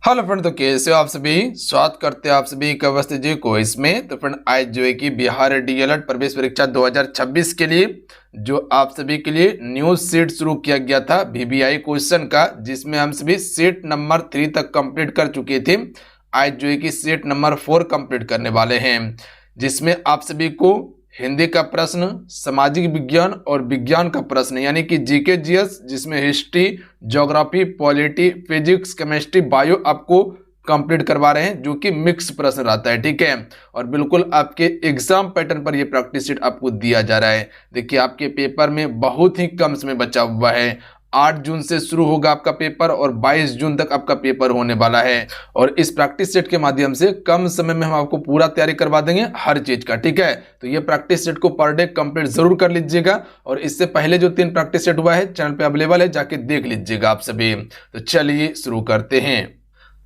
Hello friend, तो कैसे हो आप सभी। स्वागत करते हैं आप सभी का अवस्थी जी को इसमें। तो फ्रेंड आज जो है कि बिहार डीएलएड प्रवेश परीक्षा 2026 के लिए जो आप सभी के लिए न्यू सीट शुरू किया गया था वीवीआई क्वेश्चन का, जिसमें हम सभी सीट नंबर 3 तक कंप्लीट कर चुके थे। आज जो है कि सीट नंबर 4 कंप्लीट करने वाले हैं, जिसमें आप सभी को हिंदी का प्रश्न, सामाजिक विज्ञान और विज्ञान का प्रश्न यानी कि जीके जीएस, जिसमें history, geography, polity, physics, chemistry, bio आपको कंप्लीट करवा रहे हैं, जो कि मिक्स प्रश्न रहता है। ठीक है, और बिल्कुल आपके एग्जाम पैटर्न पर ये प्रैक्टिस सेट आपको दिया जा रहा है। देखिए आपके पेपर में बहुत ही कम समय बचा हुआ है। 8 जून से शुरू होगा आपका पेपर और 22 जून तक आपका पेपर होने वाला है। और इस प्रैक्टिस सेट के माध्यम से कम समय में हम आपको पूरा तैयारी करवा देंगे हर चीज का। ठीक है, तो ये प्रैक्टिस सेट को पर डे कंप्लीट जरूर कर लीजिएगा। और इससे पहले जो 3 प्रैक्टिस सेट हुआ है चैनल पे अवेलेबल है, जाके देख लीजिएगा आप सभी। तो चलिए शुरू करते हैं।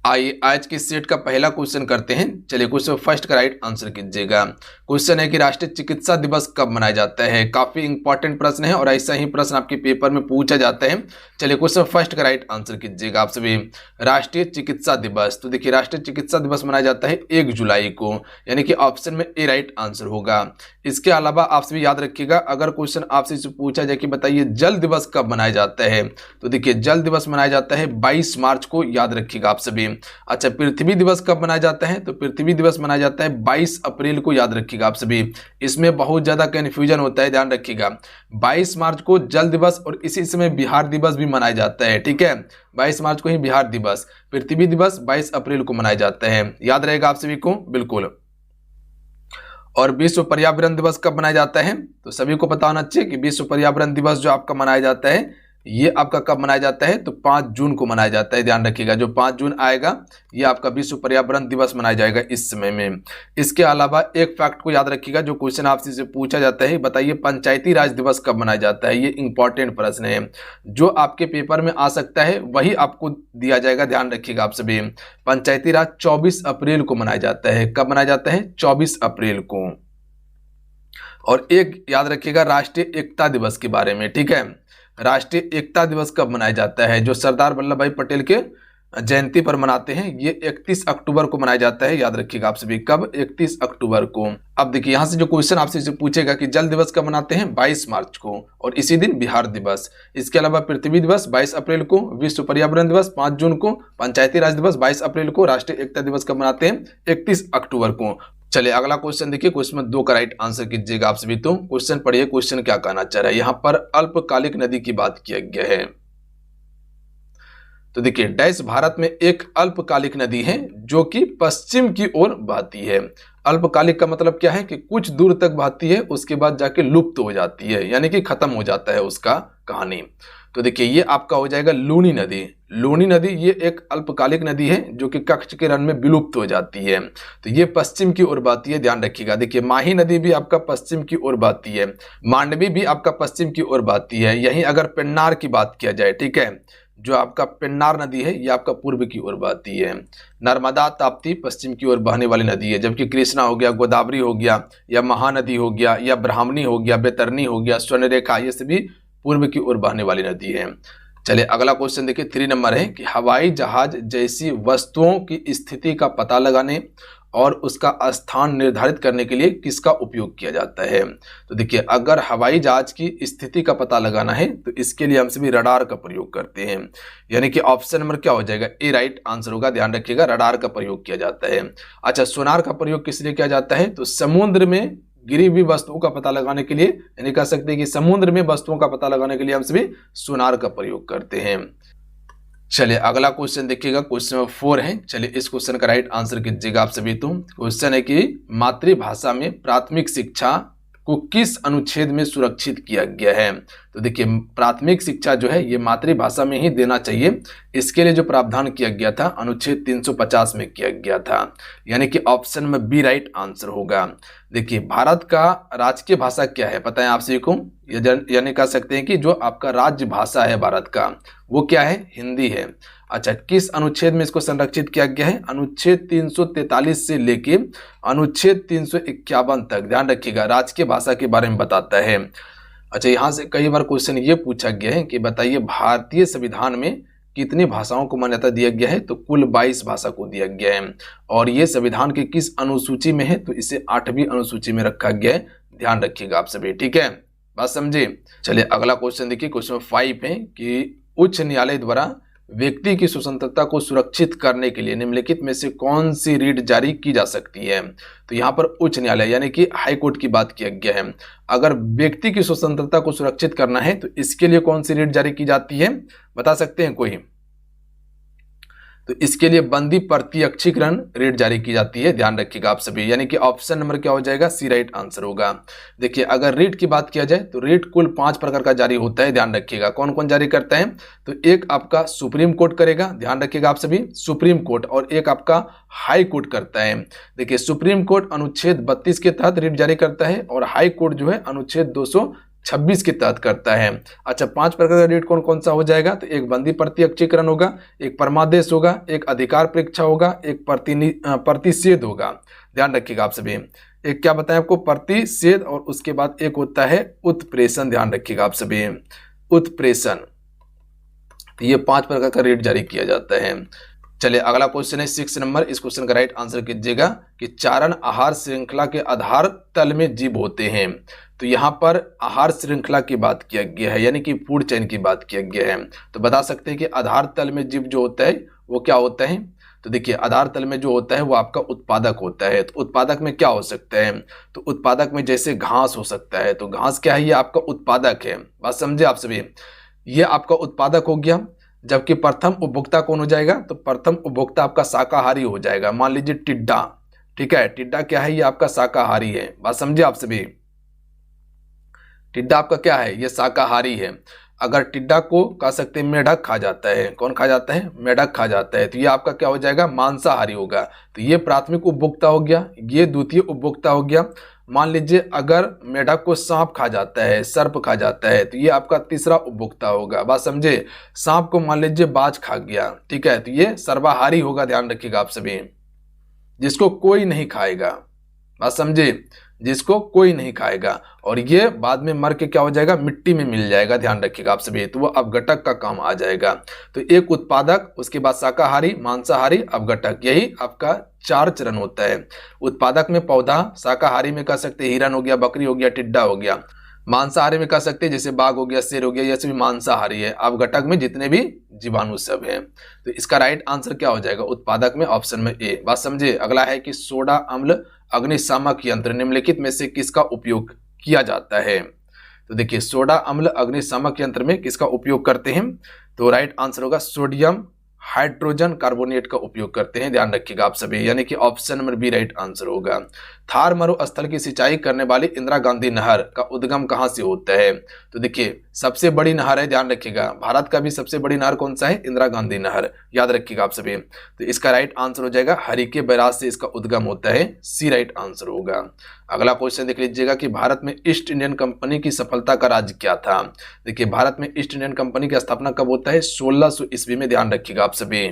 आइए आज की सेट का पहला क्वेश्चन करते हैं। चलिए क्वेश्चन फर्स्ट का राइट आंसर कीजिएगा। क्वेश्चन है कि राष्ट्रीय चिकित्सा दिवस कब मनाया जाता है। काफी इंपॉर्टेंट प्रश्न है और ऐसा ही प्रश्न आपके पेपर में पूछा जाता है। चलिए क्वेश्चन फर्स्ट का राइट आंसर कीजिएगा आप सभी। राष्ट्रीय चिकित्सा दिवस, तो देखिए राष्ट्रीय चिकित्सा दिवस मनाया जाता है 1 जुलाई को, यानी कि ऑप्शन में ए राइट आंसर होगा। इसके अलावा आप सभी याद रखिएगा, अगर क्वेश्चन आपसे पूछा जाए कि बताइए जल दिवस कब मनाया जाता है, तो देखिए जल दिवस मनाया जाता है 22 मार्च को, याद रखिएगा आप सभी। अच्छा, पृथ्वी दिवस कब मनाया जाता है, तो पृथ्वी दिवस मनाया जाता है 22 अप्रैल को, याद रखिएगा आप सभी। इसमें बहुत ज्यादा कंफ्यूजन होता है, ध्यान रखिएगा। 22 मार्च को जल दिवस और इसी समय बिहार दिवस भी मनाया जाता है। ठीक है, 22 मार्च को ही बिहार दिवस, पृथ्वी दिवस 22 अप्रैल को मनाया जाता है, याद रहेगा आप सभी को बिल्कुल। और विश्व पर्यावरण दिवस कब मनाया जाता है, तो सभी को पता होना चाहिए कि विश्व पर्यावरण दिवस जो आपका मनाया जाता है ये आपका कब मनाया जाता है, तो 5 जून को मनाया जाता है। ध्यान रखिएगा, जो 5 जून आएगा ये आपका विश्व पर्यावरण दिवस मनाया जाएगा इस समय में। इसके अलावा एक फैक्ट को याद रखिएगा, जो क्वेश्चन आपसे से पूछा जाता है, बताइए पंचायती राज दिवस कब मनाया जाता है। ये इंपॉर्टेंट प्रश्न है, जो आपके पेपर में आ सकता है वही आपको दिया जाएगा, ध्यान रखिएगा आप सभी। पंचायती राज 24 अप्रैल को मनाया जाता है। कब मनाया जाता है, 24 अप्रैल को। और एक याद रखिएगा राष्ट्रीय एकता दिवस के बारे में। ठीक है, राष्ट्रीय एकता दिवस कब मनाया जाता है, जो सरदार वल्लभ भाई पटेल के जयंती पर मनाते हैं, ये 31 अक्टूबर को मनाया जाता है, याद रखिएगा आप सभी। कब, 31 अक्टूबर को। अब देखिए यहां से जो क्वेश्चन आपसे पूछेगा कि जल दिवस कब मनाते हैं, 22 मार्च को, और इसी दिन बिहार दिवस। इसके अलावा पृथ्वी दिवस 22 अप्रैल को, विश्व पर्यावरण दिवस 5 जून को, पंचायती राज दिवस 22 अप्रैल को, राष्ट्रीय एकता दिवस कब मनाते हैं, 31 अक्टूबर को। चलिए अगला क्वेश्चन देखिए, क्वेश्चन में 2 का राइट आंसर कीजिएगा आप सभी। तो क्वेश्चन पढ़िए, क्वेश्चन क्या कहना चाह रहा है। यहां पर अल्पकालिक नदी की बात किया गया है। तो देखिए डैश भारत में एक अल्पकालिक नदी है जो कि पश्चिम की ओर बहती है। अल्पकालिक का मतलब क्या है कि कुछ दूर तक बहती है, उसके बाद जाके लुप्त हो जाती है, यानी कि खत्म हो जाता है उसका कहानी। तो देखिए ये आपका हो जाएगा लूनी नदी। लूनी नदी ये एक अल्पकालिक नदी है जो कि कक्ष के रन में विलुप्त हो जाती है। तो ये पश्चिम की ओर बहती है, ध्यान रखिएगा। देखिए माही नदी भी आपका पश्चिम की ओर बहती है, मांडवी भी आपका पश्चिम की ओर बहती है। यहीं अगर पेन्नार की बात किया जाए, ठीक है, जो आपका पेन्नार नदी है ये आपका पूर्व की ओर बहती है। नर्मदा ताप्ती पश्चिम की ओर बहने वाली नदी है, जबकि कृष्णा हो गया, गोदावरी हो गया, या महानदी हो गया, या ब्राह्मणी हो गया, बैतरणी हो गया, स्वर्णरेखा, ये सभी पूर्व की ओर बहने वाली नदी है। चलिए अगला क्वेश्चन देखिए, 3 नंबर है कि हवाई जहाज जैसी वस्तुओं की स्थिति का पता लगाने और उसका स्थान निर्धारित करने के लिए किसका उपयोग किया जाता है। तो देखिए अगर हवाई जहाज की स्थिति का पता लगाना है तो इसके लिए हम सभी रडार का प्रयोग करते हैं, यानी कि ऑप्शन नंबर क्या हो जाएगा, ए राइट आंसर होगा। ध्यान रखिएगा रडार का प्रयोग किया जाता है। अच्छा, सोनार का प्रयोग किस लिए किया जाता है, तो समुद्र में गिरी हुई वस्तुओं का पता लगाने के लिए, यानी कह सकते हैं कि समुद्र में वस्तुओं का पता लगाने के लिए हम सभी सोनार का प्रयोग करते हैं। चलिए अगला क्वेश्चन देखिएगा, क्वेश्चन नंबर 4 है। चलिए इस क्वेश्चन का राइट आंसर कीजिएगा आप सभी। तो क्वेश्चन है कि मातृभाषा में प्राथमिक शिक्षा को किस अनुच्छेद में सुरक्षित किया गया है। तो देखिए प्राथमिक शिक्षा जो है ये मातृभाषा में ही देना चाहिए, इसके लिए जो प्रावधान किया गया था अनुच्छेद 350 में किया गया था, यानी कि ऑप्शन में बी राइट आंसर होगा। देखिए भारत का राजकीय भाषा क्या है पता है आप सभी को, यानी कह सकते हैं कि जो आपका राज्य भाषा है भारत का वो क्या है, हिंदी है। अच्छा, किस अनुच्छेद में इसको संरक्षित किया गया है, अनुच्छेद 343 से लेके अनुच्छेद 351 तक। ध्यान रखिएगा राजकीय भाषा के बारे में बताता है। अच्छा, यहां से कई बार क्वेश्चन ये पूछा गया है कि बताइए भारतीय संविधान में कितनी भाषाओं को मान्यता दिया गया है? तो कुल 22 भाषा को दिया गया है। और ये संविधान के किस अनुसूची में है? तो इसे 8वीं अनुसूची में रखा गया है, ध्यान रखिएगा आप सभी, ठीक है, बात समझे। चलिए अगला क्वेश्चन देखिए, क्वेश्चन 5 है कि उच्च न्यायालय द्वारा व्यक्ति की स्वतंत्रता को सुरक्षित करने के लिए निम्नलिखित में से कौन सी रीट जारी की जा सकती है? तो यहाँ पर उच्च न्यायालय यानी कि हाई कोर्ट की बात किया गया है। अगर व्यक्ति की स्वतंत्रता को सुरक्षित करना है तो इसके लिए कौन सी रीट जारी की जाती है, बता सकते हैं कोई? तो इसके लिए बंदी प्रत्यक्षीकरण रीट जारी की जाती है, ध्यान रखिएगा आप सभी, यानी कि ऑप्शन नंबर क्या हो जाएगा? सी राइट आंसर होगा। देखिए अगर रीट की बात किया जाए तो रीट कुल 5 प्रकार का जारी होता है, ध्यान रखिएगा। कौन कौन जारी करता है? तो एक आपका सुप्रीम कोर्ट करेगा, ध्यान रखिएगा आप सभी, सुप्रीम कोर्ट, और एक आपका हाई कोर्ट करता है। देखिए सुप्रीम कोर्ट अनुच्छेद 32 के तहत रीट जारी करता है और हाई कोर्ट जो है अनुच्छेद 226 के तहत करता है। अच्छा 5 प्रकार का रीट कौन कौन सा हो जाएगा? तो एक बंदी प्रत्यक्षीकरण होगा, एक परमादेश होगा, एक अधिकार परीक्षा होगा, एक प्रतिषेध होगा, ध्यान रखिएगा आप सभी। एक क्या बताएं आपको? प्रतिषेध, और उसके बाद एक होता है उत्प्रेषण, ध्यान रखिएगा आप सभी, उत्प्रेषण। तो ये 5 प्रकार का रीट जारी किया जाता है। चलिए अगला क्वेश्चन है 6 नंबर, इस क्वेश्चन का राइट आंसर कीजिएगा कि चारण आहार श्रृंखला के आधार तल में जीव होते हैं। तो यहाँ पर आहार श्रृंखला की बात किया गया है, यानी कि फूड चेन की बात किया गया है। तो बता सकते हैं कि आधार तल में जीव जो होता है वो क्या होता है? तो देखिए आधार तल में जो होता है वो आपका उत्पादक होता है। तो उत्पादक में क्या हो सकता है? तो उत्पादक में जैसे घास हो सकता है, तो घास क्या है? ये आपका उत्पादक है, बात समझे आप सभी, ये आपका उत्पादक हो गया। जबकि प्रथम उपभोक्ता कौन हो जाएगा? तो प्रथम उपभोक्ता आपका शाकाहारी हो जाएगा। मान लीजिए टिड्डा, ठीक है, टिड्डा क्या है? ये आपका शाकाहारी है, बात समझे आप सभी, टिड्डा आपका क्या है? ये शाकाहारी है। अगर टिड्डा को कह सकते हैं मेढक खा जाता है, कौन खा जाता है? मेढक खा जाता है, तो ये आपका क्या हो जाएगा? मांसाहारी होगा। तो ये प्राथमिक उपभोक्ता हो गया, ये द्वितीय उपभोक्ता हो गया। मान लीजिए अगर मेढक को सांप खा जाता है, सर्प खा जाता है, तो ये आपका तीसरा उपभोक्ता होगा, बात समझे। सांप को मान लीजिए बाज खा गया, ठीक है, तो ये सर्वाहारी होगा, ध्यान रखिएगा आप सभी, जिसको कोई नहीं खाएगा, बात समझे, जिसको कोई नहीं खाएगा। और ये बाद में मर के क्या हो जाएगा? मिट्टी में मिल जाएगा, ध्यान रखिएगा आप सभी, तो वो अपघटक का काम आ जाएगा। तो एक उत्पादक, उसके बाद शाकाहारी, मांसाहारी, अपघटक, यही आपका 4 चरण होता है। उत्पादक में पौधा, शाकाहारी में कह सकते हिरन हो गया, बकरी हो गया, टिड्डा हो गया, मांसाहारी में कह सकते हैं जैसे बाघ हो गया, शेर हो गया, ये सभी मांसाहारी है। अपघटक में जितने भी जीवाणु सब हैं। तो इसका राइट आंसर क्या हो जाएगा? उत्पादक में ऑप्शन में ए, बात समझे। अगला है कि सोडा अम्ल अग्निशामक यंत्र निम्नलिखित में से किसका उपयोग किया जाता है? तो देखिए सोडा अम्ल अग्निशामक यंत्र में किसका उपयोग करते हैं? तो राइट आंसर होगा सोडियम हाइड्रोजन कार्बोनेट का उपयोग करते हैं, ध्यान रखिएगा आप सभी, यानी कि option number B right answer होगा। थार मरुस्थल की सिंचाई करने वाली इंदिरा गांधी नहर का उद्गम कहां से होता है? तो देखिए सबसे बड़ी नहर है, ध्यान रखिएगा, भारत का भी सबसे बड़ी नहर कौन सा है? इंदिरा गांधी नहर, याद रखिएगा आप सभी। तो इसका राइट आंसर हो जाएगा हरिके बैराज से इसका उद्गम होता है, सी राइट आंसर होगा। अगला क्वेश्चन देख लीजिएगा कि भारत में ईस्ट इंडियन कंपनी की सफलता का राज क्या था? देखिए भारत में ईस्ट इंडियन कंपनी की स्थापना कब होता है? 1600 ईस्वी में, ध्यान रखिएगा आप सभी।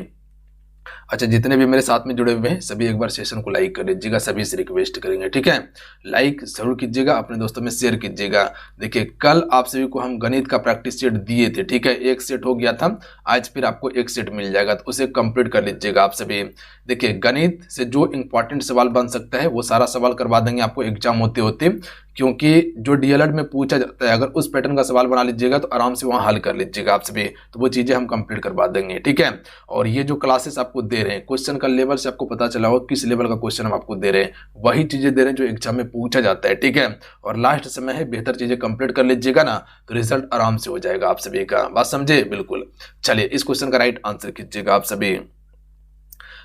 अच्छा जितने भी मेरे साथ में जुड़े हुए हैं सभी एक बार सेशन को लाइक कर लीजिएगा, सभी से रिक्वेस्ट करेंगे, ठीक है, लाइक जरूर कीजिएगा, अपने दोस्तों में शेयर कीजिएगा। देखिए कल आप सभी को हम गणित का प्रैक्टिस सेट दिए थे, ठीक है, एक सेट हो गया था, आज फिर आपको एक सेट मिल जाएगा, तो उसे कंप्लीट कर लीजिएगा आप सभी। देखिए गणित से जो इंपॉर्टेंट सवाल बन सकता है वो सारा सवाल करवा देंगे आपको एग्जाम होते होते, क्योंकि जो डीएलएड में पूछा जाता है अगर उस पैटर्न का सवाल बना लीजिएगा तो आराम से वहाँ हल कर लीजिएगा आप सभी, तो वो चीज़ें हम कंप्लीट करवा देंगे, ठीक है। और ये जो क्लासेस आपको दे रहे हैं क्वेश्चन का लेवल से आपको पता चला होगा किस लेवल का क्वेश्चन हम आपको दे रहे हैं, वही चीज़ें दे रहे हैं जो एग्जाम में पूछा जाता है, ठीक है। और लास्ट समय है, बेहतर चीज़ें कंप्लीट कर लीजिएगा ना तो रिजल्ट आराम से हो जाएगा आप सभी का, बात समझे, बिल्कुल। चलिए इस क्वेश्चन का राइट आंसर कीजिएगा आप सभी।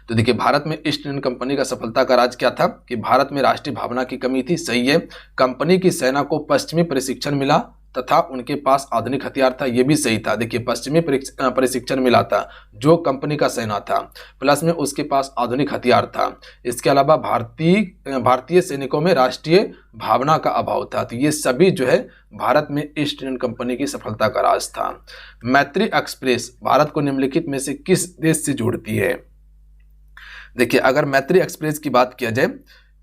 तो देखिए भारत में ईस्ट इंडियन कंपनी का सफलता का राज क्या था कि भारत में राष्ट्रीय भावना की कमी थी, सही है। कंपनी की सेना को पश्चिमी प्रशिक्षण मिला तथा उनके पास आधुनिक हथियार था, यह भी सही था। देखिए पश्चिमी प्रशिक्षण मिला था जो कंपनी का सेना था, प्लस में उसके पास आधुनिक हथियार था। इसके अलावा भारतीय सैनिकों में राष्ट्रीय भावना का अभाव था। तो ये सभी जो है भारत में ईस्ट इंडियन कंपनी की सफलता का राज था। मैत्री एक्सप्रेस भारत को निम्नलिखित में से किस देश से जोड़ती है? देखिए अगर मैत्री एक्सप्रेस की बात किया जाए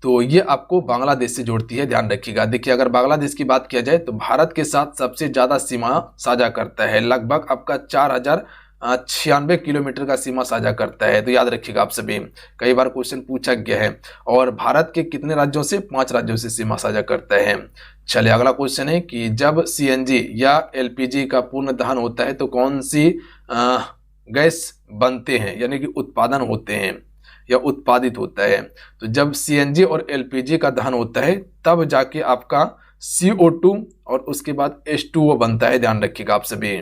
तो ये आपको बांग्लादेश से जोड़ती है, ध्यान रखिएगा। देखिए अगर बांग्लादेश की बात किया जाए तो भारत के साथ सबसे ज्यादा सीमा साझा करता है, लगभग आपका 96 किलोमीटर का सीमा साझा करता है। तो याद रखिएगा आप सभी, कई बार क्वेश्चन पूछा गया है। और भारत के कितने राज्यों से? 5 राज्यों से सीमा साझा करता है। चलिए अगला क्वेश्चन है कि जब सीएनजी या एलपीजी का पूर्ण दहन होता है तो कौन सी गैस बनते हैं, यानी कि उत्पादन होते हैं या उत्पादित होता है? तो जब सीएनजी और एलपीजी का दहन होता है तब जाके आपका CO2 और उसके बाद H2O बनता है। ध्यान रखिएगा आप सभी,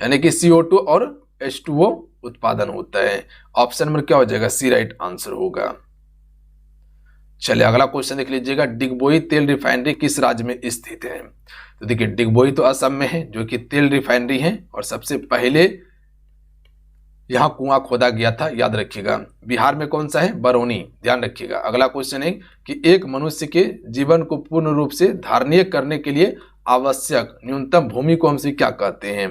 यानी कि CO2 और H2O उत्पादन होता है। ऑप्शन नंबर क्या हो जाएगा? सी राइट आंसर होगा। चलिए अगला क्वेश्चन देख लीजिएगा, डिगबोई तेल रिफाइनरी किस राज्य में स्थित है? तो देखिए डिगबोई तो असम में है, जो कि तेल रिफाइनरी है और सबसे पहले यहां कुआं खोदा गया था। याद रखिएगा। बिहार में कौन सा है? बरौनी। ध्यान रखिएगा। अगला क्वेश्चन है कि एक मनुष्य के जीवन को पूर्ण रूप से धारणीय करने के लिए आवश्यक न्यूनतम भूमि को हम सभी क्या कहते हैं?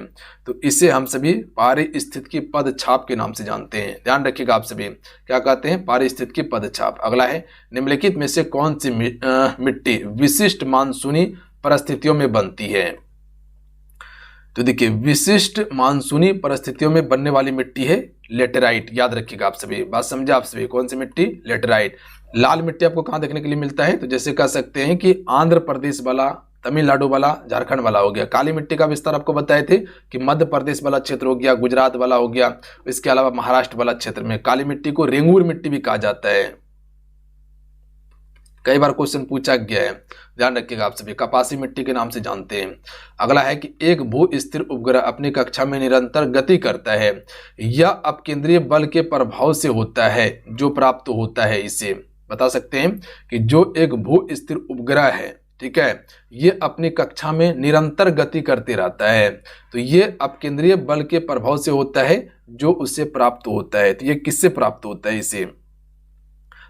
तो इसे हम सभी पारिस्थितिकी पदछाप के नाम से जानते हैं। ध्यान रखिएगा आप सभी, क्या कहते हैं? पारिस्थितिकी पदछाप। अगला है, निम्नलिखित में से कौन सी मिट्टी विशिष्ट मानसूनी परिस्थितियों में बनती है? तो देखिए विशिष्ट मानसूनी परिस्थितियों में बनने वाली मिट्टी है लेटेराइट। याद रखिएगा आप सभी, बात समझे आप सभी? कौन सी मिट्टी? लेटेराइट। लाल मिट्टी आपको कहाँ देखने के लिए मिलता है? तो जैसे कह सकते हैं कि आंध्र प्रदेश वाला, तमिलनाडु वाला, झारखंड वाला हो गया। काली मिट्टी का विस्तार आपको बताए थे कि मध्य प्रदेश वाला क्षेत्र हो गया, गुजरात वाला हो गया, इसके अलावा महाराष्ट्र वाला क्षेत्र में काली मिट्टी को रेंगूर मिट्टी भी कहा जाता है। कई बार क्वेश्चन पूछा गया है। ध्यान रखिएगा आप सभी, कपासी मिट्टी के नाम से जानते हैं। अगला है कि एक भू स्थिर उपग्रह अपनी कक्षा में निरंतर गति करता है, यह अपकेंद्रीय बल के प्रभाव से होता है जो प्राप्त होता है। इसे बता सकते हैं कि जो एक भू स्थिर उपग्रह है, ठीक है, ये अपनी कक्षा में निरंतर गति करते रहता है, तो ये अपकेंद्रीय बल के प्रभाव से होता है जो उससे प्राप्त होता है। तो ये किससे प्राप्त होता है? इसे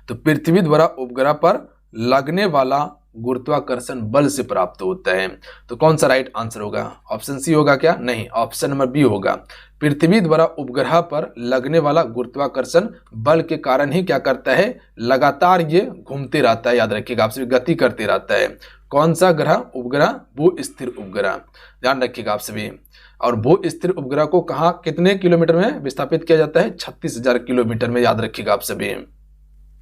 तो पृथ्वी द्वारा उपग्रह पर लगने वाला गुरुत्वाकर्षण बल से प्राप्त होता है। तो कौन सा राइट आंसर होगा? ऑप्शन सी होगा क्या? नहीं, ऑप्शन नंबर बी होगा। पृथ्वी द्वारा उपग्रह पर लगने वाला गुरुत्वाकर्षण बल के कारण ही क्या करता है? लगातार ये घूमते रहता है। याद रखिएगा आप सभी, गति करते रहता है। कौन सा ग्रह? उपग्रह, भू स्थिर उपग्रह। ध्यान रखिएगा आप सभी। और भू स्थिर उपग्रह को कहाँ, कितने किलोमीटर में विस्थापित किया जाता है? 36,000 किलोमीटर में। याद रखिएगा आप सभी।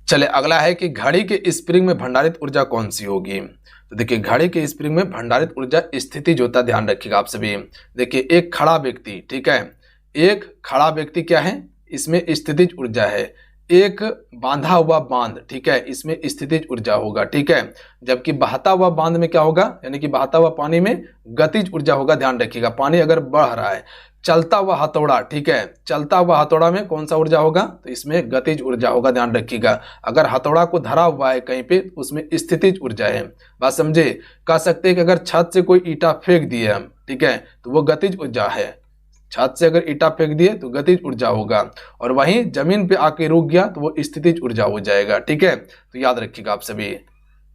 चले अगला है कि घड़ी के स्प्रिंग में भंडारित ऊर्जा कौन सी होगी? तो देखिए घड़ी के स्प्रिंग में भंडारित ऊर्जा स्थितिज होता है। ध्यान रखिएगा आप सभी। देखिए एक खड़ा व्यक्ति, ठीक है, एक खड़ा व्यक्ति क्या है? इसमें स्थितिज ऊर्जा है। एक बांधा हुआ बांध, ठीक है, इसमें स्थितिज ऊर्जा होगा, ठीक है। जबकि बहता हुआ बांध में क्या होगा? यानी कि बहता हुआ पानी में गतिज ऊर्जा होगा। ध्यान रखिएगा, पानी अगर बढ़ रहा है। चलता हुआ हथौड़ा, ठीक है, चलता हुआ हथौड़ा में कौन सा ऊर्जा होगा? तो इसमें गतिज ऊर्जा होगा। ध्यान रखिएगा। अगर हथौड़ा को धरा हुआ है कहीं पे, उसमें स्थितिज ऊर्जा है। बात समझे? कह सकते हैं कि अगर छत से कोई ईंटा फेंक दिए हम, ठीक है, तो वो गतिज ऊर्जा है। छत से अगर ईंटा फेंक दिए तो गतिज ऊर्जा होगा, और वहीं जमीन पे आके रुक गया तो वो स्थितिज ऊर्जा हो जाएगा, ठीक है। तो याद रखिएगा आप सभी।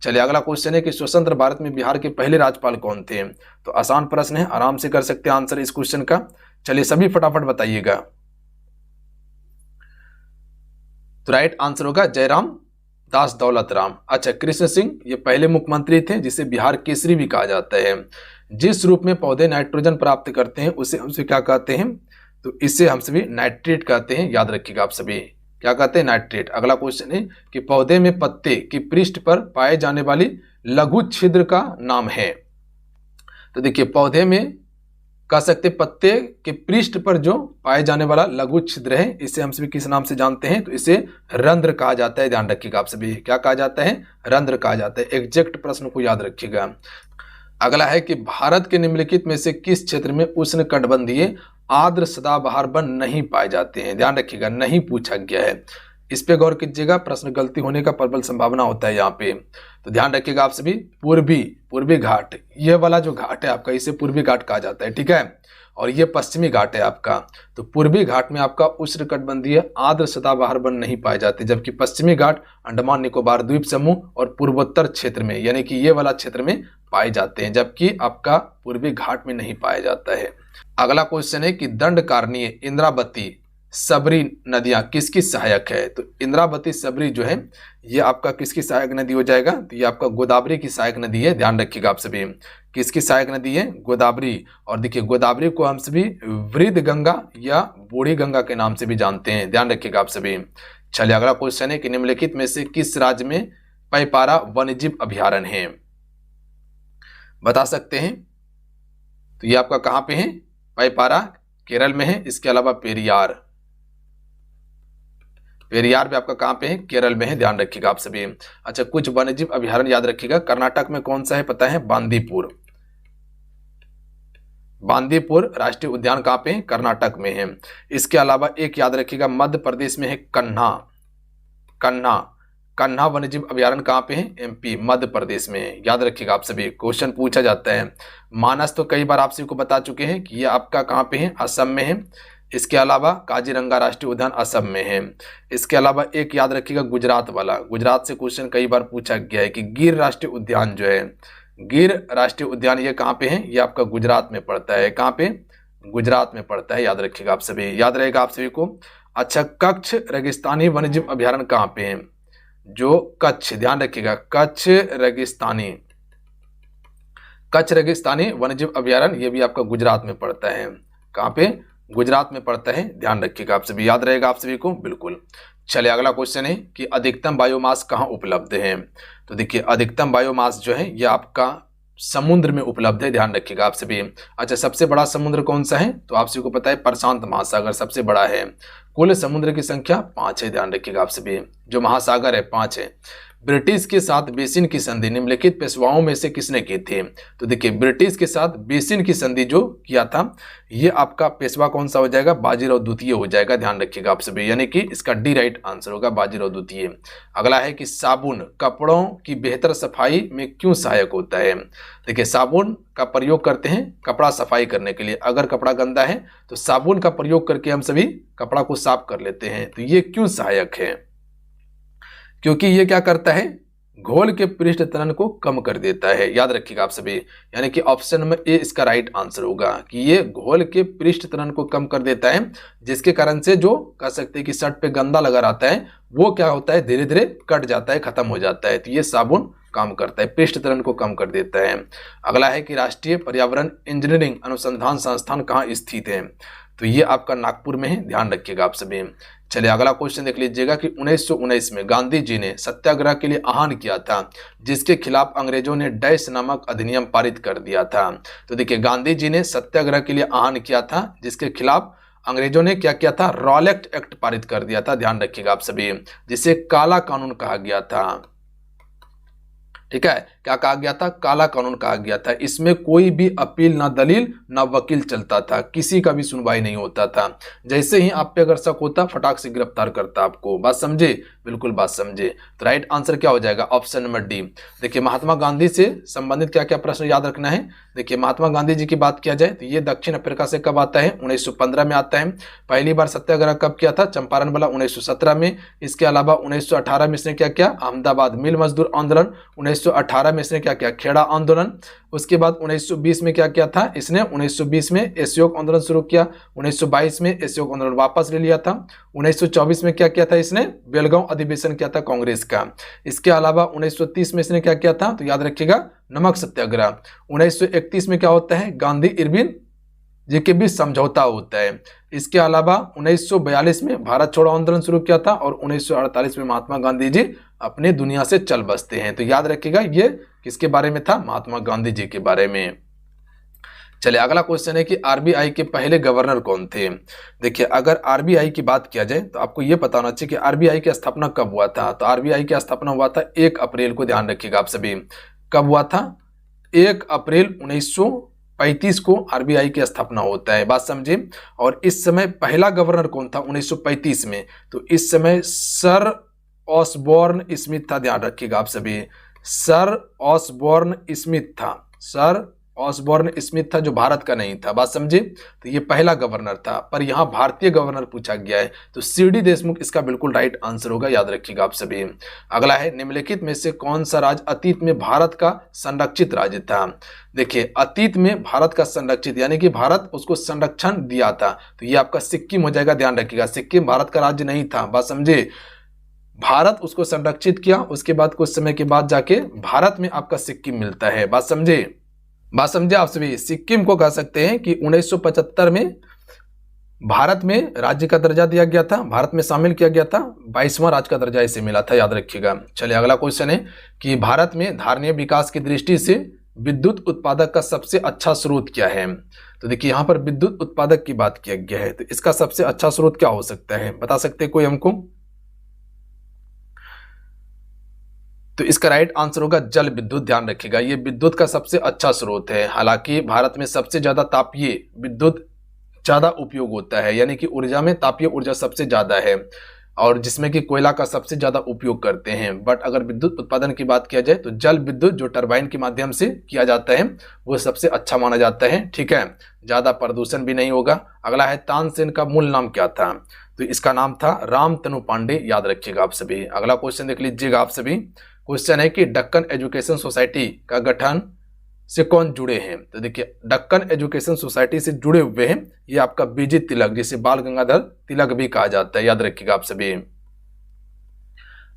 चलिए अगला क्वेश्चन है कि स्वतंत्र भारत में बिहार के पहले राज्यपाल कौन थे? तो आसान प्रश्न है, आराम से कर सकते हैं आंसर इस क्वेश्चन का। चलिए सभी फटाफट बताइएगा। तो राइट आंसर होगा जयराम दास दौलत राम। अच्छा, कृष्ण सिंह ये पहले मुख्यमंत्री थे जिसे बिहार केसरी भी कहा जाता है। जिस रूप में पौधे नाइट्रोजन प्राप्त करते हैं उसे हमसे क्या कहते हैं? तो इसे हम सभी नाइट्रेट कहते हैं। याद रखिएगा आप सभी, क्या कहते हैं? नाइट्रेट। अगला क्वेश्चन है कि पौधे में पत्ते की पृष्ठ पर पाए जाने वाली लघु छिद्र का नाम है। तो देखिए पौधे में कह सकते पत्ते के पृष्ठ पर जो पाए जाने वाला लघु छिद्र है, इसे हम सभी किस नाम से जानते हैं? तो इसे रंध्र कहा जाता है। ध्यान रखिएगा आप सभी, क्या कहा जाता है? रंध्र कहा जाता है। एग्जैक्ट प्रश्न को याद रखिएगा। अगला है कि भारत के निम्नलिखित में से किस क्षेत्र में उष्णकटिबंधीय आर्द्र सदाबहार वन नहीं पाए जाते हैं? ध्यान रखिएगा, नहीं पूछा गया है, इस पे गौर कीजिएगा, प्रश्न गलती होने का प्रबल संभावना होता है यहाँ पे। तो ध्यान रखिएगा आप सभी। पूर्वी घाट, ये वाला जो घाट है आपका, इसे पूर्वी घाट कहा जाता है, ठीक है, और ये पश्चिमी घाट है आपका। तो पूर्वी घाट में आपका उष्णकटिबंधीय आर्द्र सदाबहार वन नहीं पाए जाते, जबकि पश्चिमी घाट अंडमान निकोबार द्वीप समूह और पूर्वोत्तर क्षेत्र में, यानी कि ये वाला क्षेत्र में पाए जाते हैं, जबकि आपका पूर्वी घाट में नहीं पाया जाता है। अगला क्वेश्चन है कि दंड कारणीय इंद्रावती सबरी नदियां किसकी सहायक है? तो इंद्रावती, सबरी जो है ये आपका किसकी सहायक नदी हो जाएगा? तो ये आपका गोदावरी की सहायक नदी है, ध्यान रखिएगा आप सभी। किसकी सहायक नदी है? गोदावरी। और देखिए गोदावरी को हम सभी वृद्ध गंगा या बूढ़ी गंगा के नाम से भी जानते हैं, ध्यान रखिएगा आप सभी। चलिए अगला क्वेश्चन है कि निम्नलिखित में से किस राज्य में पैपारा वन्यजीव अभयारण्य है? बता सकते हैं? तो ये आपका कहां पे है? पैपारा केरल में है। इसके अलावा पेरियार, पेरियार भी आपका कहां पे है? केरल में है, ध्यान रखिएगा आप सभी। अच्छा, कुछ वन्यजीव अभयारण्य याद रखिएगा। कर्नाटक में कौन सा है पता है? बांदीपुर। बांदीपुर राष्ट्रीय उद्यान कहां पे है? कर्नाटक में है। इसके अलावा एक याद रखिएगा, मध्य प्रदेश में है कन्हा। कन्हा, कन्हा वन्यजीव अभयारण्य कहां पे है? एमपी, मध्य प्रदेश में, याद रखिएगा आप सभी। क्वेश्चन पूछा जाता है। मानस तो कई बार आप सभी को बता चुके हैं कि ये आपका कहां पे है? असम में है। इसके अलावा काजीरंगा राष्ट्रीय उद्यान असम में है। इसके अलावा एक याद रखिएगा गुजरात वाला, गुजरात से क्वेश्चन कई बार पूछा गया है कि गिर राष्ट्रीय उद्यान जो है, गिर राष्ट्रीय उद्यान ये कहां पे है? ये आपका गुजरात में पड़ता है। कहां पे? गुजरात में पड़ता है, याद रखिएगा आप सभी, याद रहेगा आप सभी को। अच्छा, कच्छ रेगिस्तानी वन्यजीव अभयारण्य कहां पे है? जो कच्छ, ध्यान रखिएगा, कच्छ रेगिस्तानी, कच्छ रेगिस्तानी वन्यजीव अभयारण्य ये भी आपका गुजरात में पड़ता है। कहां पे? गुजरात में पड़ता है, ध्यान रखिएगा आप सभी, याद रहेगा आप सभी को, बिल्कुल। चलिए अगला क्वेश्चन है कि अधिकतम बायोमास कहां उपलब्ध है? तो देखिए अधिकतम बायोमास जो है ये आपका समुद्र में उपलब्ध है, ध्यान रखिएगा आप सभी। अच्छा, सबसे बड़ा समुद्र कौन सा है? तो आप सभी को पता है प्रशांत महासागर सबसे बड़ा है। कुल समुद्र की संख्या 5 है, ध्यान रखिएगा आप सभी। जो महासागर है 5 है। ब्रिटिश के साथ बेसिन की संधि निम्नलिखित पेशवाओं में से किसने की थी? तो देखिए ब्रिटिश के साथ बेसिन की संधि जो किया था ये आपका पेशवा कौन सा हो जाएगा? बाजीराव द्वितीय हो जाएगा, ध्यान रखिएगा आप सभी, यानी कि इसका डी राइट आंसर होगा बाजीराव द्वितीय। अगला है कि साबुन कपड़ों की बेहतर सफाई में क्यों सहायक होता है? देखिए साबुन का प्रयोग करते हैं कपड़ा सफाई करने के लिए। अगर कपड़ा गंदा है तो साबुन का प्रयोग करके हम सभी कपड़ा को साफ कर लेते हैं। तो ये क्यों सहायक है? क्योंकि ये क्या करता है? घोल के पृष्ठ तनन को कम कर देता है, याद रखिएगा आप सभी। यानी कि ऑप्शन में ए इसका राइट आंसर होगा कि ये घोल के पृष्ठ तनन को कम कर देता है, जिसके कारण से जो कह सकते हैं कि शर्ट पे गंदा लगा रहता है वो क्या होता है? धीरे धीरे कट जाता है, खत्म हो जाता है। तो ये साबुन काम करता है, पृष्ठ तनन को कम कर देता है। अगला है कि राष्ट्रीय पर्यावरण इंजीनियरिंग अनुसंधान संस्थान कहाँ स्थित है? तो ये आपका नागपुर में है, ध्यान रखिएगा आप सभी। चलिए अगला क्वेश्चन देख लीजिएगा कि 1919 में गांधी जी ने सत्याग्रह के लिए आह्वान किया था, जिसके खिलाफ अंग्रेजों ने डैश नामक अधिनियम पारित कर दिया था। तो देखिए गांधी जी ने सत्याग्रह के लिए आह्वान किया था, जिसके खिलाफ अंग्रेजों ने क्या किया था? रॉलेट एक्ट पारित कर दिया था, ध्यान रखिएगा आप सभी, जिसे काला कानून कहा गया था। ठीक है, क्या कहा गया था? काला कानून कहा गया था। इसमें कोई भी अपील ना दलील ना वकील चलता था, किसी का भी सुनवाई नहीं होता था। जैसे ही आप पे अगर शक होता फटाक से गिरफ्तार करता आपको। बात समझे? बिल्कुल बात समझे। तो राइट आंसर क्या हो जाएगा? Option number D. देखिए महात्मा गांधी से संबंधित क्या क्या प्रश्न याद रखना है। देखिए महात्मा गांधी जी की बात किया जाए तो ये दक्षिण अफ्रीका से कब आता है? 1915 में आता है। पहली बार सत्याग्रह कब किया था? चंपारण वाला 1917 में। इसके अलावा 1918 में इसने क्या किया? अहमदाबाद मिल मजदूर आंदोलन। 1918 में इसने क्या किया? खेड़ा आंदोलन। उसके बाद 1920 में क्या किया था इसने? 1920 में असहयोग आंदोलन शुरू किया। 1922 में असहयोग आंदोलन वापस ले लिया था। 1924 में क्या किया था इसने? बेलगांव अधिवेशन किया था कांग्रेस का। इसके अलावा 1930 में इसने क्या किया था? तो याद रखिएगा नमक सत्याग्रह। 1931 में क्या होता है? गांधी इरविन जी के बीच समझौता होता है। इसके अलावा 1942 में भारत छोड़ो आंदोलन शुरू किया था और 1948 में महात्मा गांधी जी अपने दुनिया से चल बसते हैं। तो याद रखिएगा ये किसके बारे में था? महात्मा गांधी जी के बारे में। चलिए अगला क्वेश्चन है कि आरबीआई के पहले गवर्नर कौन थे? देखिए अगर आरबीआई की बात किया जाए तो आपको यह पता होना चाहिए कि आरबीआई की स्थापना कब हुआ था। तो आरबीआई की स्थापना हुआ था 1 अप्रैल को, ध्यान रखिएगा आप सभी। कब हुआ था? 1 अप्रैल 1935 को आरबीआई की स्थापना होता है, बात समझे। और इस समय पहला गवर्नर कौन था 1935 में? तो इस समय सर ऑसबॉर्न स्मिथ था, ध्यान रखिएगा आप सभी। सर ऑसबॉर्न स्मिथ था, सर ऑसबॉर्न स्मिथ था जो भारत का नहीं था, बात समझे। तो ये पहला गवर्नर था, पर यहाँ भारतीय गवर्नर पूछा गया है, तो सीडी देशमुख इसका बिल्कुल राइट आंसर होगा, याद रखिएगा आप सभी। अगला है, निम्नलिखित में से कौन सा राज्य अतीत में भारत का संरक्षित राज्य था। देखिए अतीत में भारत का संरक्षित यानी कि भारत उसको संरक्षण दिया था, तो ये आपका सिक्किम हो जाएगा, ध्यान रखिएगा। सिक्किम भारत का राज्य नहीं था, बात समझे। भारत उसको संरक्षित किया, उसके बाद कुछ समय के बाद जाके भारत में आपका सिक्किम मिलता है, बात समझे। बात समझे आप सभी। सिक्किम को कह सकते हैं कि 1975 में भारत में राज्य का दर्जा दिया गया था, भारत में शामिल किया गया था, 22वां राज्य का दर्जा इसे मिला था, याद रखिएगा। चलिए अगला क्वेश्चन है कि भारत में धारणीय विकास की दृष्टि से विद्युत उत्पादक का सबसे अच्छा स्रोत क्या है। तो देखिए यहाँ पर विद्युत उत्पादक की बात किया गया है, तो इसका सबसे अच्छा स्रोत क्या हो सकता है, बता सकते हैं कोई हमको। तो इसका राइट आंसर होगा जल विद्युत, ध्यान रखिएगा। ये विद्युत का सबसे अच्छा स्रोत है। हालांकि भारत में सबसे ज्यादा तापीय विद्युत ज्यादा उपयोग होता है, यानी कि ऊर्जा में तापीय ऊर्जा सबसे ज्यादा है, और जिसमें कि कोयला का सबसे ज्यादा उपयोग करते हैं। बट अगर विद्युत उत्पादन की बात किया जाए तो जल विद्युत जो टरबाइन के माध्यम से किया जाता है वो सबसे अच्छा माना जाता है, ठीक है, ज्यादा प्रदूषण भी नहीं होगा। अगला है, तानसेन का मूल नाम क्या था। तो इसका नाम था रामतनु पांडे, याद रखिएगा आप सभी। अगला क्वेश्चन देख लीजिएगा आप सभी। क्वेश्चन है कि दक्कन एजुकेशन सोसाइटी का गठन से कौन जुड़े हैं। तो देखिए दक्कन एजुकेशन सोसाइटी से जुड़े हुए हैं ये आपका बीजी तिलक, जिसे बाल गंगाधर तिलक भी कहा जाता है, याद रखिएगा आप सभी।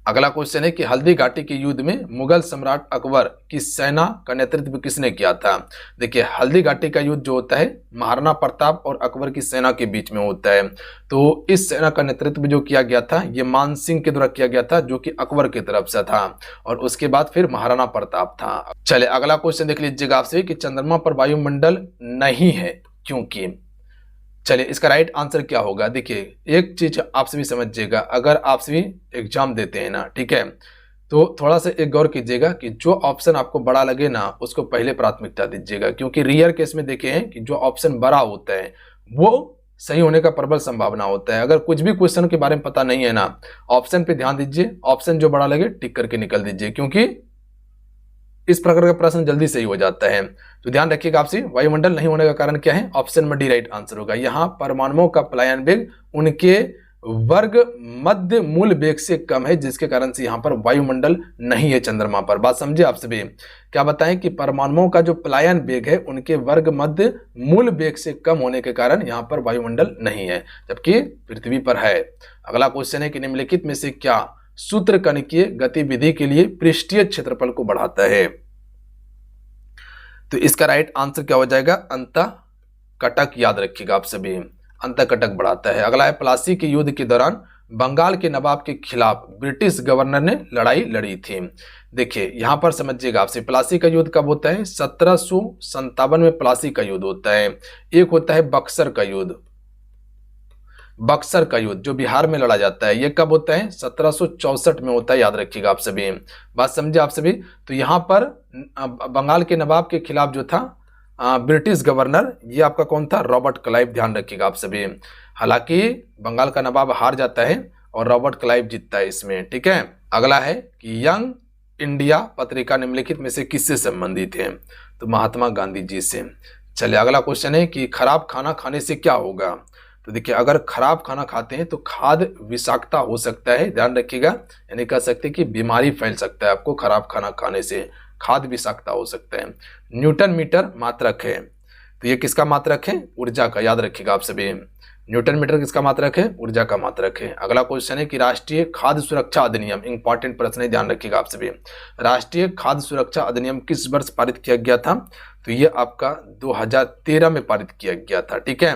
अगला क्वेश्चन है कि हल्दी घाटी के युद्ध में मुगल सम्राट अकबर की सेना का नेतृत्व किसने किया था। देखिए हल्दी घाटी का युद्ध जो होता है महाराणा प्रताप और अकबर की सेना के बीच में होता है, तो इस सेना का नेतृत्व जो किया गया था ये मान सिंह के द्वारा किया गया था, जो कि अकबर की तरफ से था, और उसके बाद फिर महाराणा प्रताप था। चले अगला क्वेश्चन देख लीजिएगा आपसे कि चंद्रमा पर वायुमंडल नहीं है क्योंकि। चलिए इसका राइट आंसर क्या होगा। देखिए एक चीज आप सभी समझिएगा, अगर आप सभी एग्जाम देते हैं ना, ठीक है, तो थोड़ा सा एक गौर कीजिएगा कि जो ऑप्शन आपको बड़ा लगे ना उसको पहले प्राथमिकता दीजिएगा, क्योंकि रियर केस में देखे हैं कि जो ऑप्शन बड़ा होता है वो सही होने का प्रबल संभावना होता है। अगर कुछ भी क्वेश्चन के बारे में पता नहीं है ना, ऑप्शन पे ध्यान दीजिए, ऑप्शन जो बड़ा लगे टिक करके निकल दीजिए, क्योंकि इस प्रकार का प्रश्न जल्दी सही हो जाता है। तो ध्यान रखिएगा आपसे, वायुमंडल नहीं होने का कारण क्या है, ऑप्शन में डी राइट आंसर होगा। यहाँ परमाणुओं का पलायन वेग उनके वर्ग मध्य मूल वेग से कम है, जिसके कारण से यहाँ पर वायुमंडल नहीं है चंद्रमा पर। बात समझे आप सभी। क्या बताएं कि परमाणुओं का जो पलायन वेग है उनके वर्ग मध्य मूल वेग से कम होने के कारण यहाँ पर वायुमंडल नहीं है, जबकि पृथ्वी पर है। अगला क्वेश्चन है कि निम्नलिखित में से क्या सूत्रकणकीय गतिविधि के लिए पृष्ठीय क्षेत्रफल को बढ़ाता है। तो इसका राइट आंसर क्या हो जाएगा, अंतःकटक, याद रखिएगा आप सभी, अंतःकटक बढ़ाता है। अगला है, प्लासी के युद्ध के दौरान बंगाल के नवाब के खिलाफ ब्रिटिश गवर्नर ने लड़ाई लड़ी थी। देखिए यहां पर समझिएगा आपसे, प्लासी का युद्ध कब होता है, 1757 में प्लासी का युद्ध होता है। एक होता है बक्सर का युद्ध, बक्सर का युद्ध जो बिहार में लड़ा जाता है, ये कब होता है, 1764 में होता है, याद रखिएगा आप सभी। बात समझे आप सभी। तो यहाँ पर बंगाल के नवाब के खिलाफ जो था ब्रिटिश गवर्नर, ये आपका कौन था, रॉबर्ट क्लाइव, ध्यान रखिएगा आप सभी। हालांकि बंगाल का नवाब हार जाता है और रॉबर्ट क्लाइव जीतता है इसमें, ठीक है। अगला है कि यंग इंडिया पत्रिका निम्नलिखित में से किससे संबंधित है। तो महात्मा गांधी जी से। चलिए अगला क्वेश्चन है कि खराब खाना खाने से क्या होगा। तो देखिए अगर खराब खाना खाते हैं तो खाद्य विषाक्तता हो सकता है, ध्यान रखिएगा, यानी कह सकते हैं कि बीमारी फैल सकता है आपको खराब खाना खाने से, खाद्य विषाक्तता हो सकता है। न्यूटन मीटर मात्रक है, तो ये किसका मात्रक है, ऊर्जा का, याद रखिएगा आप सभी। न्यूटन मीटर किसका मात्रक है, ऊर्जा का मात्रक है। अगला क्वेश्चन है कि राष्ट्रीय खाद्य सुरक्षा अधिनियम, इंपॉर्टेंट प्रश्न है, ध्यान रखिएगा आप सभी। राष्ट्रीय खाद्य सुरक्षा अधिनियम किस वर्ष पारित किया गया था। तो ये आपका 2013 में पारित किया गया था, ठीक है।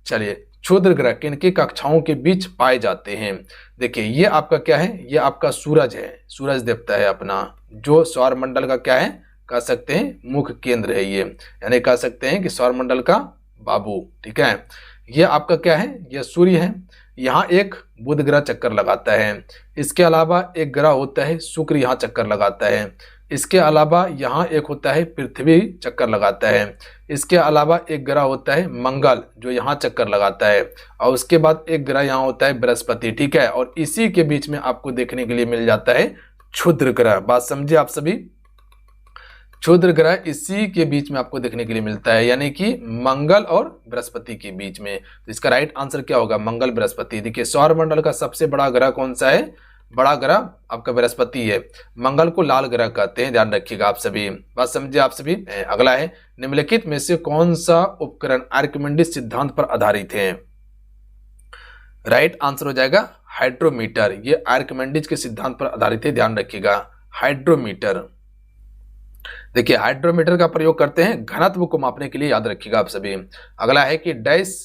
चलिए क्षुद्र ग्रह किनकी कक्षाओं के बीच पाए जाते हैं। देखिए ये आपका क्या है, ये आपका सूरज है, सूरज देवता है अपना, जो सौर मंडल का क्या है, कह सकते हैं मुख्य केंद्र है ये, यानी कह सकते हैं कि सौर मंडल का बाबू, ठीक है। ये आपका क्या है, ये सूर्य है, यहाँ एक बुध ग्रह चक्कर लगाता है। इसके अलावा एक ग्रह होता है शुक्र, यहाँ चक्कर लगाता है। इसके अलावा यहाँ एक होता है पृथ्वी चक्कर लगाता है। इसके अलावा एक ग्रह होता है मंगल जो यहाँ चक्कर लगाता है, और उसके बाद एक ग्रह यहाँ होता है बृहस्पति, ठीक है। और इसी के बीच में आपको देखने के लिए मिल जाता है क्षुद्र ग्रह। बात समझे आप सभी। क्षुद्र ग्रह इसी के बीच में आपको देखने के लिए मिलता है, यानी कि मंगल और बृहस्पति के बीच में। तो इसका राइट आंसर क्या होगा? मंगल बृहस्पति। देखिए सौरमंडल का सबसे बड़ा ग्रह कौन सा है? बड़ा ग्रह आपका बृहस्पति है। मंगल को लाल ग्रह कहते हैं, ध्यान रखिएगा आप सभी, बात समझिए आप सभी। अगला है, निम्नलिखित में से कौन सा उपकरण आर्किमिडीज सिद्धांत पर आधारित है? राइट आंसर हो जाएगा हाइड्रोमीटर। ये आर्किमिडीज के सिद्धांत पर आधारित है, ध्यान रखिएगा, हाइड्रोमीटर। देखिए हाइड्रोमीटर का प्रयोग करते हैं घनत्व को मापने के लिए, याद रखिएगा आप सभी। अगला है कि डैश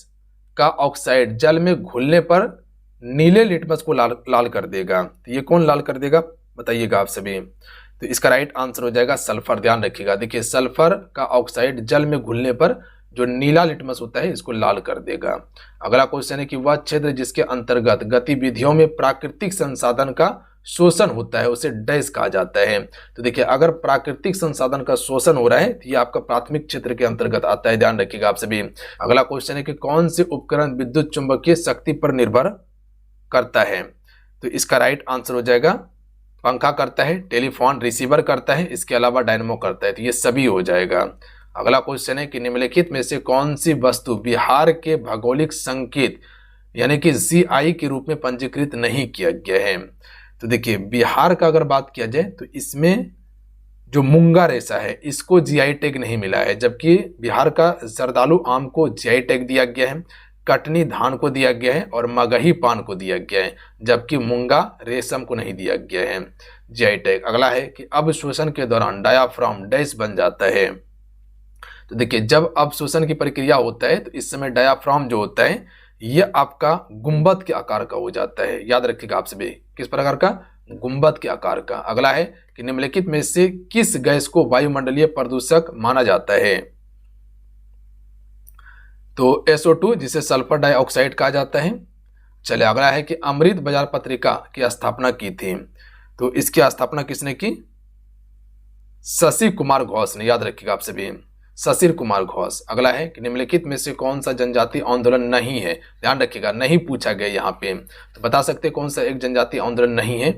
का ऑक्साइड जल में घुलने पर नीले लिटमस को लाल कर देगा। तो ये कौन लाल कर देगा बताइएगा आप सभी। तो इसका राइट आंसर हो जाएगा सल्फर, ध्यान रखिएगा। देखिए सल्फर का ऑक्साइड जल में घुलने पर जो नीला लिटमस होता है इसको लाल कर देगा। अगला क्वेश्चन है कि वह क्षेत्र जिसके अंतर्गत गतिविधियों में प्राकृतिक संसाधन का शोषण होता है उसे डैश कहा जाता है। तो देखिए अगर प्राकृतिक संसाधन का शोषण हो रहा है तो ये आपका प्राथमिक क्षेत्र के अंतर्गत आता है, ध्यान रखिएगा आप सभी। अगला क्वेश्चन है कि कौन से उपकरण विद्युत चुंबकीय शक्ति पर निर्भर करता है? तो इसका राइट आंसर हो जाएगा पंखा करता है, टेलीफोन रिसीवर करता है, इसके अलावा डायनेमो करता है। तो ये सभी हो जाएगा। अगला क्वेश्चन है कि निम्नलिखित में से कौन सी वस्तु बिहार के भौगोलिक संकेत यानी कि GI के रूप में पंजीकृत नहीं किया गया है? तो देखिए बिहार का अगर बात किया जाए तो इसमें जो मूंगा रेशा है इसको GI टैग नहीं मिला है, जबकि बिहार का जर्दालू आम को GI टैग दिया गया है, कटनी धान को दिया गया है और मगही पान को दिया गया है, जबकि मूंगा रेशम को नहीं दिया गया है GI टैग। अगला है कि अवशोषण के दौरान डायाफ्राम डैश बन जाता है। तो देखिए जब अवशोषण की प्रक्रिया होता है तो इस समय डायाफ्राम जो होता है ये आपका गुंबद के आकार का हो जाता है, याद रखिएगा आप सभी। किस प्रकार का? गुंबद के आकार का। अगला है कि निम्नलिखित में से किस गैस को वायुमंडलीय प्रदूषक माना जाता है? तो SO2 जिसे सल्फर डाइऑक्साइड कहा जाता है। चलिए अगला है कि अमृत बाजार पत्रिका की स्थापना की थी। तो इसकी स्थापना किसने की? शशि कुमार घोष ने, याद रखिएगा आप सभी, शशि कुमार घोष। अगला है कि निम्नलिखित में से कौन सा जनजातीय आंदोलन नहीं है? ध्यान रखिएगा नहीं पूछा गया यहाँ पे, तो बता सकते हैं कौन सा एक जनजातीय आंदोलन नहीं है?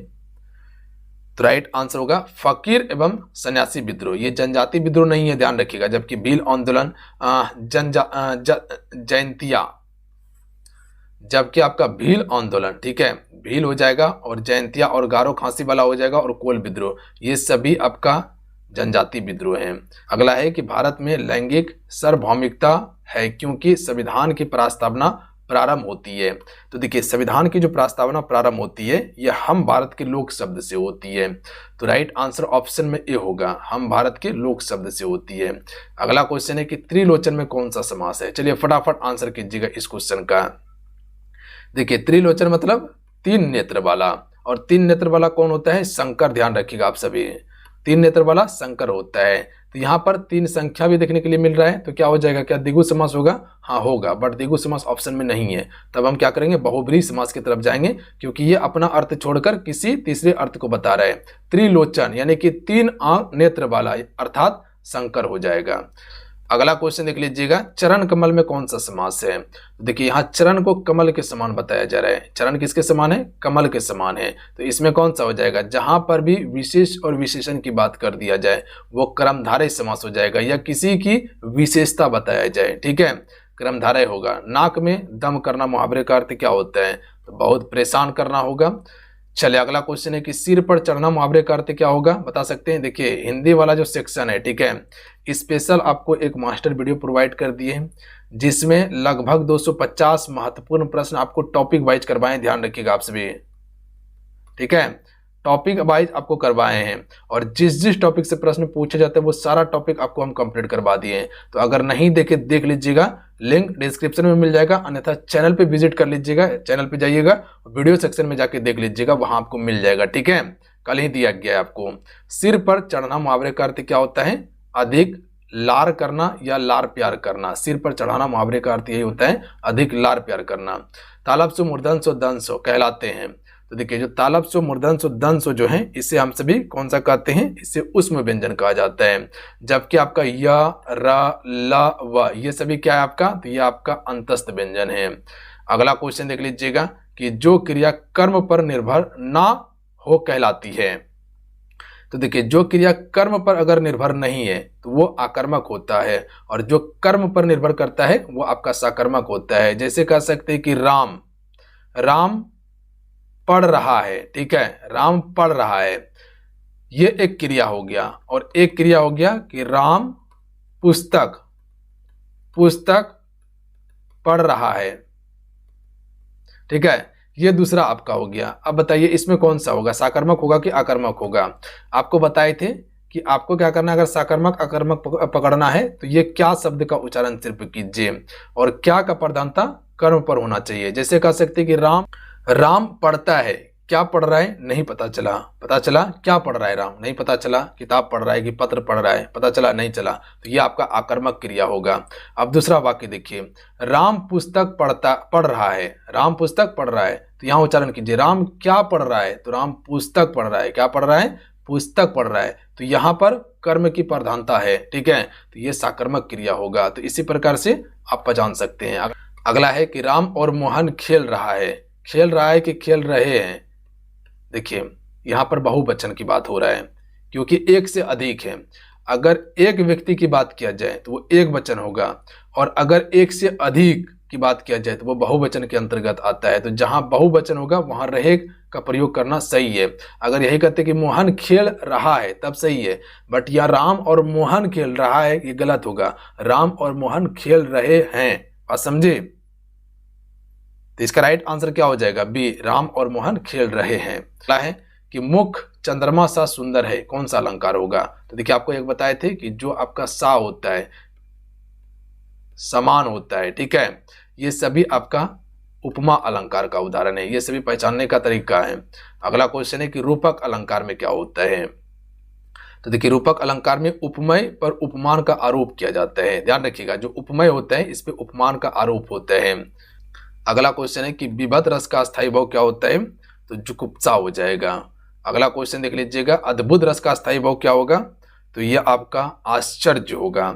तो राइट आंसर होगा फकीर एवं सन्यासी विद्रोह। ये जनजातीय विद्रोह नहीं है, ध्यान रखिएगा। जबकि भील आंदोलन जयंतिया, जबकि आपका भील आंदोलन, ठीक है, भील हो जाएगा और जयंतिया और गारो खांसी वाला हो जाएगा और कोल विद्रोह, ये सभी आपका जनजातीय विद्रोह हैं। अगला है कि भारत में लैंगिक सार्वभौमिकता है क्योंकि संविधान की प्रस्तावना प्रारंभ होती है। तो देखिए संविधान की जो प्रस्तावना प्रारंभ होती है यह हम भारत के लोक शब्द से होती है। तो राइट आंसर ऑप्शन में ए होगा, हम भारत के लोक शब्द से होती है। अगला क्वेश्चन है कि त्रिलोचन में कौन सा समास है? चलिए फटाफट आंसर कीजिएगा इस क्वेश्चन का। देखिए त्रिलोचन मतलब तीन नेत्र वाला, और तीन नेत्र वाला कौन होता है? शंकर, ध्यान रखिएगा आप सभी, तीन नेत्र वाला शंकर होता है। तो यहाँ पर तीन संख्या भी देखने के लिए मिल रहा है, तो क्या हो जाएगा? क्या द्विगु समास होगा? हाँ होगा, बट द्विगु समास ऑप्शन में नहीं है। तब हम क्या करेंगे? बहुब्रीहि समास की तरफ जाएंगे, क्योंकि ये अपना अर्थ छोड़कर किसी तीसरे अर्थ को बता रहा है। त्रिलोचन यानी कि तीन नेत्र वाला, अर्थात शंकर हो जाएगा। अगला क्वेश्चन देख लीजिएगा, चरण कमल में कौन सा समास है? देखिए यहाँ चरण को कमल के समान बताया जा रहा है। चरण किसके समान है? कमल के समान है। तो इसमें कौन सा हो जाएगा? जहां पर भी विशेष और विशेषण की बात कर दिया जाए वो कर्मधारय समास हो जाएगा, या किसी की विशेषता बताया जाए, ठीक है, कर्मधारय होगा। नाक में दम करना मुहावरे का अर्थ क्या होता है? तो बहुत परेशान करना होगा। चलिए अगला क्वेश्चन है कि सिर पर चढ़ना मुहावरे का अर्थ क्या होगा? बता सकते हैं। देखिए हिंदी वाला जो सेक्शन है, ठीक है, स्पेशल आपको एक मास्टर वीडियो प्रोवाइड कर दिए हैं जिसमें लगभग 250 महत्वपूर्ण प्रश्न आपको टॉपिक वाइज करवाए, ध्यान रखिएगा आप सभी, ठीक है, टॉपिक वाइज आपको करवाए हैं। और जिस जिस टॉपिक से प्रश्न पूछे जाते हैं वो सारा टॉपिक आपको हम कंप्लीट करवा दिए हैं। तो अगर नहीं देखे देख लीजिएगा, लिंक डिस्क्रिप्शन में मिल जाएगा, अन्यथा चैनल पे विजिट कर लीजिएगा, चैनल पे जाइएगा, वीडियो सेक्शन में जाके देख लीजिएगा, वहां आपको मिल जाएगा, ठीक है, कल ही दिया गया है आपको। सिर पर चढ़ना मुहावरे का अर्थ क्या होता है? अधिक लार करना या लार प्यार करना। सिर पर चढ़ाना मुहावरे का अर्थ यही होता है, अधिक लार प्यार करना। तालब्सो मूर्धन्यो दंसो कहलाते हैं। तो देखिए जो तालब्सो मूर्धन्यो दंसो जो है इसे हम सभी कौन सा कहते हैं? इसे उष्म व्यंजन कहा जाता है। जबकि आपका य, र, ल, व ये सभी क्या है आपका? तो ये आपका अंतस्थ व्यंजन है। अगला क्वेश्चन देख लीजिएगा कि जो क्रिया कर्म पर निर्भर ना हो कहलाती है। तो देखिए जो क्रिया कर्म पर अगर निर्भर नहीं है तो वो आकर्मक होता है, और जो कर्म पर निर्भर करता है वो आपका साकर्मक होता है। जैसे कह सकते हैं कि राम पढ़ रहा है, ठीक है, राम पढ़ रहा है, ये एक क्रिया हो गया। और एक क्रिया हो गया कि राम पुस्तक पढ़ रहा है, ठीक है, ये दूसरा आपका हो गया। अब बताइए इसमें कौन सा होगा, साकर्मक होगा कि आकर्मक होगा। आपको बताए थे कि आपको क्या करना है, अगर साकर्मक आकर्मक पकड़ना है तो ये क्या शब्द का उच्चारण सिर्फ कीजिए, और क्या का प्रधानता कर्म पर होना चाहिए। जैसे कह सकते हैं कि राम पढ़ता है, क्या पढ़ रहा है नहीं पता चला, क्या पढ़ रहा है राम नहीं पता चला, किताब पढ़ रहा है कि पत्र पढ़ रहा है पता चला नहीं चला, तो ये आपका आकर्मक क्रिया होगा। अब दूसरा वाक्य देखिए, राम पुस्तक पढ़ रहा है, राम पुस्तक पढ़ रहा है, तो यहाँ उच्चारण कीजिए, राम क्या पढ़ रहा है, तो राम पुस्तक पढ़ रहा है, क्या पढ़ रहा है, पुस्तक पढ़ रहा है, तो यहाँ पर कर्म की प्रधानता है, ठीक है, तो ये साकर्मक क्रिया होगा। तो इसी प्रकार से आप पहचान सकते हैं। अगला है कि राम और मोहन खेल रहा है कि खेल रहे हैं। देखिए यहाँ पर बहुवचन की बात हो रहा है क्योंकि एक से अधिक है। अगर एक व्यक्ति की बात किया जाए तो वो एक वचन होगा, और अगर एक से अधिक की बात किया जाए तो वो बहुवचन के अंतर्गत आता है। तो जहां बहुवचन होगा वहां रहे का प्रयोग करना सही है। अगर यही कहते कि मोहन खेल रहा है तब सही है, बट यह राम और मोहन खेल रहा है ये गलत होगा। राम और मोहन खेल रहे हैं, बात समझे। तो इसका राइट आंसर क्या हो जाएगा, बी, राम और मोहन खेल रहे हैं। क्या है कि मुख चंद्रमा सा सुंदर है, कौन सा अलंकार होगा। तो देखिए आपको एक बताए थे कि जो आपका सा होता है समान होता है, ठीक है, ये सभी आपका उपमा अलंकार का उदाहरण है, ये सभी पहचानने का तरीका है। अगला क्वेश्चन है कि रूपक अलंकार में क्या होता है। तो देखिए रूपक अलंकार में उपमेय पर उपमान का आरोप किया जाता है। ध्यान रखिएगा जो उपमेय होता है इस पे उपमान का आरोप होता है। अगला क्वेश्चन है कि विभत रस का स्थायी भाव क्या होता है, तो जुगुप्सा हो जाएगा। अगला क्वेश्चन देख लीजिएगा, अद्भुत रस का स्थायी भाव क्या होगा, तो यह आपका आश्चर्य होगा।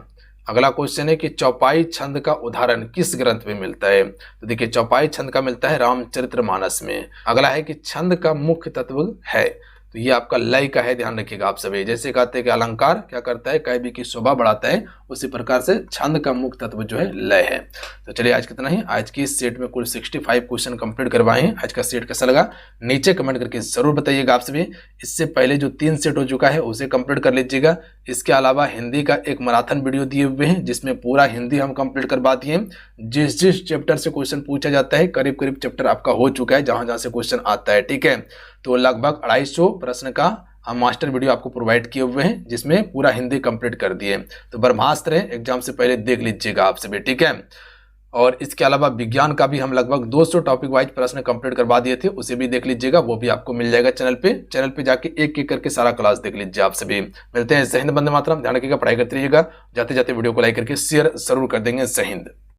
अगला क्वेश्चन है कि चौपाई छंद का उदाहरण किस ग्रंथ में मिलता है, तो देखिए चौपाई छंद का मिलता है रामचरितमानस में। अगला है कि छंद का मुख्य तत्व है, तो ये आपका लय का है, ध्यान रखिएगा आप सभी। जैसे कहते हैं कि अलंकार क्या करता है, काव्य की शोभा बढ़ाता है, उसी प्रकार से छंद का मुख्य तत्व जो है लय है। तो चलिए आज कितना ही, आज की इस सेट में कुल 65 क्वेश्चन कंप्लीट करवाए हैं। आज का सेट कैसा लगा नीचे कमेंट करके जरूर बताइएगा आप सभी। इससे पहले जो 3 सेट हो चुका है उसे कंप्लीट कर लीजिएगा। इसके अलावा हिंदी का एक मैराथन वीडियो दिए हुए हैं जिसमें पूरा हिंदी हम कंप्लीट करवा दिए। जिस चैप्टर से क्वेश्चन पूछा जाता है करीब करीब चैप्टर आपका हो चुका है जहां जहां से क्वेश्चन आता है, ठीक है। तो लगभग 250 प्रश्न का हम मास्टर वीडियो आपको प्रोवाइड किए हुए हैं जिसमें पूरा हिंदी कंप्लीट कर दिए। तो ब्रह्मास्त्र है, एग्जाम से पहले देख लीजिएगा आप सभी, ठीक है। और इसके अलावा विज्ञान का भी हम लगभग 200 टॉपिक वाइज प्रश्न कंप्लीट करवा दिए थे, उसे भी देख लीजिएगा, वो भी आपको मिल जाएगा चैनल पे जाके एक एक करके सारा क्लास देख लीजिए आप सभी। मिलते हैं। जय हिंद, वंदे मातरम। ध्यान रखिएगा, पढ़ाई करते रहिएगा, जाते जाते वीडियो को लाइक करके शेयर जरूर कर देंगे। जय हिंद।